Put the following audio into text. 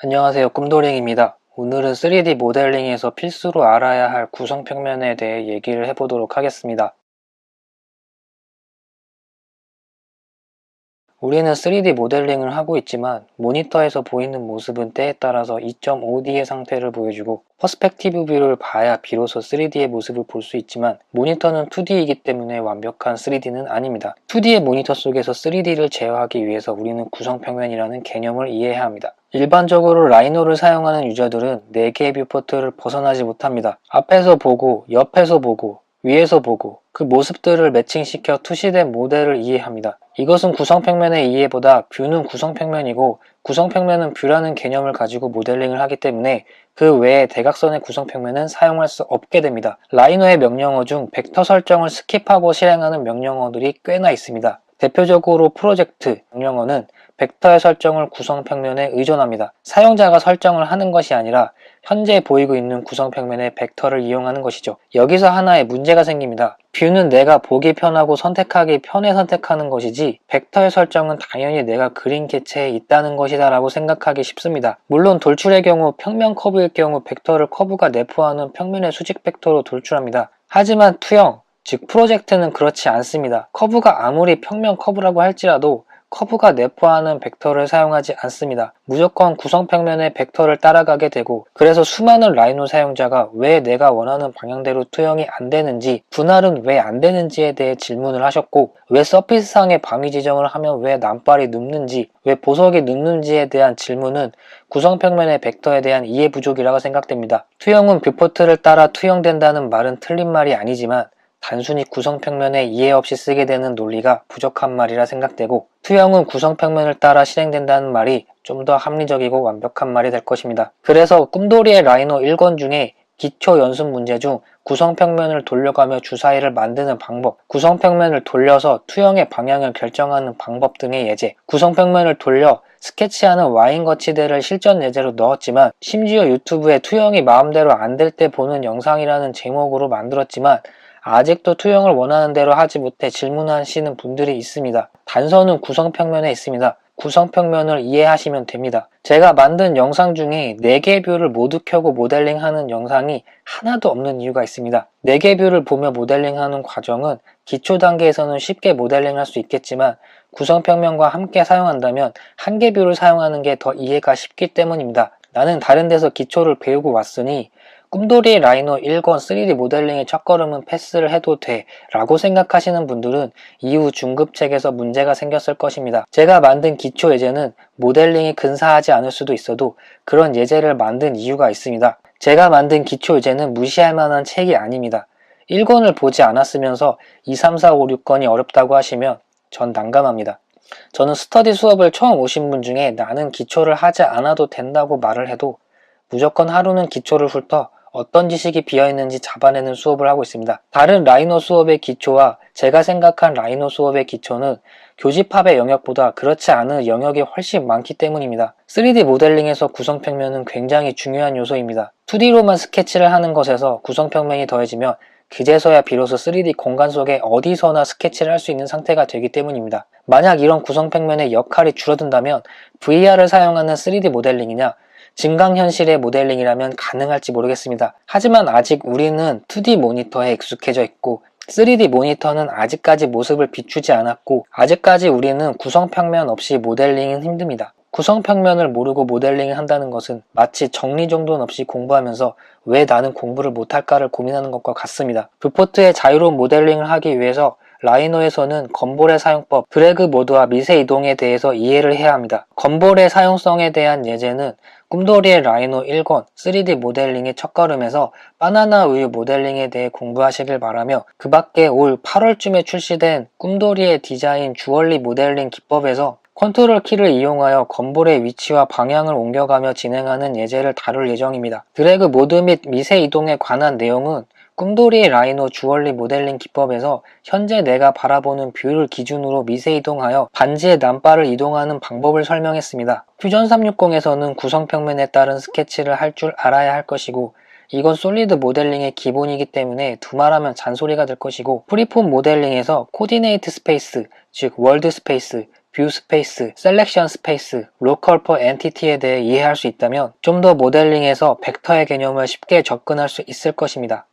안녕하세요. 꿈도링입니다. 오늘은 3D 모델링에서 필수로 알아야 할 구성평면에 대해 얘기를 해보도록 하겠습니다. 우리는 3D 모델링을 하고 있지만 모니터에서 보이는 모습은 때에 따라서 2.5D의 상태를 보여주고 퍼스펙티브 뷰를 봐야 비로소 3D의 모습을 볼 수 있지만 모니터는 2D이기 때문에 완벽한 3D는 아닙니다. 2D의 모니터 속에서 3D를 제어하기 위해서 우리는 구성평면이라는 개념을 이해해야 합니다. 일반적으로 라이노를 사용하는 유저들은 4개의 뷰포트를 벗어나지 못합니다. 앞에서 보고, 옆에서 보고, 위에서 보고 그 모습들을 매칭시켜 투시된 모델을 이해합니다. 이것은 구성평면의 이해보다 뷰는 구성평면이고 구성평면은 뷰라는 개념을 가지고 모델링을 하기 때문에 그 외에 대각선의 구성평면은 사용할 수 없게 됩니다. 라이노의 명령어 중 벡터 설정을 스킵하고 실행하는 명령어들이 꽤나 있습니다. 대표적으로 프로젝트 명령어는 벡터의 설정을 구성평면에 의존합니다. 사용자가 설정을 하는 것이 아니라 현재 보이고 있는 구성평면의 벡터를 이용하는 것이죠. 여기서 하나의 문제가 생깁니다. 뷰는 내가 보기 편하고 선택하기 편해 선택하는 것이지 벡터의 설정은 당연히 내가 그린 개체에 있다는 것이다 라고 생각하기 쉽습니다. 물론 돌출의 경우 평면 커브일 경우 벡터를 커브가 내포하는 평면의 수직 벡터로 돌출합니다. 하지만 투영, 즉 프로젝트는 그렇지 않습니다. 커브가 아무리 평면 커브라고 할지라도 커브가 내포하는 벡터를 사용하지 않습니다. 무조건 구성평면의 벡터를 따라가게 되고 그래서 수많은 라이노 사용자가 왜 내가 원하는 방향대로 투영이 안되는지 분할은 왜 안되는지에 대해 질문을 하셨고 왜 서피스상의 방위 지정을 하면 왜 남발이 눕는지 왜 보석이 눕는지에 대한 질문은 구성평면의 벡터에 대한 이해 부족이라고 생각됩니다. 투영은 뷰포트를 따라 투영된다는 말은 틀린 말이 아니지만 단순히 구성평면에 이해 없이 쓰게 되는 논리가 부족한 말이라 생각되고 투영은 구성평면을 따라 실행된다는 말이 좀 더 합리적이고 완벽한 말이 될 것입니다. 그래서 꿈돌이의 라이노 1권 중에 기초 연습 문제 중 구성평면을 돌려가며 주사위를 만드는 방법, 구성평면을 돌려서 투영의 방향을 결정하는 방법 등의 예제, 구성평면을 돌려 스케치하는 와인 거치대를 실전 예제로 넣었지만 심지어 유튜브에 투영이 마음대로 안 될 때 보는 영상이라는 제목으로 만들었지만 아직도 투영을 원하는 대로 하지 못해 질문하시는 분들이 있습니다. 단서는 구성평면에 있습니다. 구성평면을 이해하시면 됩니다. 제가 만든 영상 중에 4개 뷰를 모두 켜고 모델링하는 영상이 하나도 없는 이유가 있습니다. 4개 뷰를 보며 모델링하는 과정은 기초 단계에서는 쉽게 모델링할 수 있겠지만 구성평면과 함께 사용한다면 1개 뷰를 사용하는 게 더 이해가 쉽기 때문입니다. 나는 다른 데서 기초를 배우고 왔으니 꿈돌이 라이노 1권 3D 모델링의 첫걸음은 패스를 해도 돼 라고 생각하시는 분들은 이후 중급책에서 문제가 생겼을 것입니다. 제가 만든 기초 예제는 모델링이 근사하지 않을 수도 있어도 그런 예제를 만든 이유가 있습니다. 제가 만든 기초 예제는 무시할 만한 책이 아닙니다. 1권을 보지 않았으면서 2, 3, 4, 5, 6권이 어렵다고 하시면 전 난감합니다. 저는 스터디 수업을 처음 오신 분 중에 나는 기초를 하지 않아도 된다고 말을 해도 무조건 하루는 기초를 훑어 어떤 지식이 비어있는지 잡아내는 수업을 하고 있습니다. 다른 라이노 수업의 기초와 제가 생각한 라이노 수업의 기초는 교집합의 영역보다 그렇지 않은 영역이 훨씬 많기 때문입니다. 3D 모델링에서 구성평면은 굉장히 중요한 요소입니다. 2D로만 스케치를 하는 것에서 구성평면이 더해지면 그제서야 비로소 3D 공간 속에 어디서나 스케치를 할 수 있는 상태가 되기 때문입니다. 만약 이런 구성평면의 역할이 줄어든다면 VR을 사용하는 3D 모델링이냐 증강현실의 모델링이라면 가능할지 모르겠습니다. 하지만 아직 우리는 2D 모니터에 익숙해져 있고 3D 모니터는 아직까지 모습을 비추지 않았고 아직까지 우리는 구성평면 없이 모델링은 힘듭니다. 구성평면을 모르고 모델링을 한다는 것은 마치 정리정돈 없이 공부하면서 왜 나는 공부를 못할까를 고민하는 것과 같습니다. 뷰포트의 자유로운 모델링을 하기 위해서 라이노에서는 건볼의 사용법, 드래그 모드와 미세 이동에 대해서 이해를 해야 합니다. 건볼의 사용성에 대한 예제는 꿈돌이의 라이노 1권 3D 모델링의 첫걸음에서 바나나 우유 모델링에 대해 공부하시길 바라며 그 밖에 올 8월쯤에 출시된 꿈돌이의 디자인 주얼리 모델링 기법에서 컨트롤 키를 이용하여 건볼의 위치와 방향을 옮겨가며 진행하는 예제를 다룰 예정입니다. 드래그 모드 및 미세 이동에 관한 내용은 꿈돌이의 라이노 주얼리 모델링 기법에서 현재 내가 바라보는 뷰를 기준으로 미세 이동하여 반지의 남바를 이동하는 방법을 설명했습니다. 퓨전 360에서는 구성평면에 따른 스케치를 할 줄 알아야 할 것이고 이건 솔리드 모델링의 기본이기 때문에 두말하면 잔소리가 될 것이고 프리폼 모델링에서 코디네이트 스페이스, 즉 월드 스페이스, 뷰 스페이스, 셀렉션 스페이스, 로컬 퍼 엔티티에 대해 이해할 수 있다면 좀 더 모델링에서 벡터의 개념을 쉽게 접근할 수 있을 것입니다.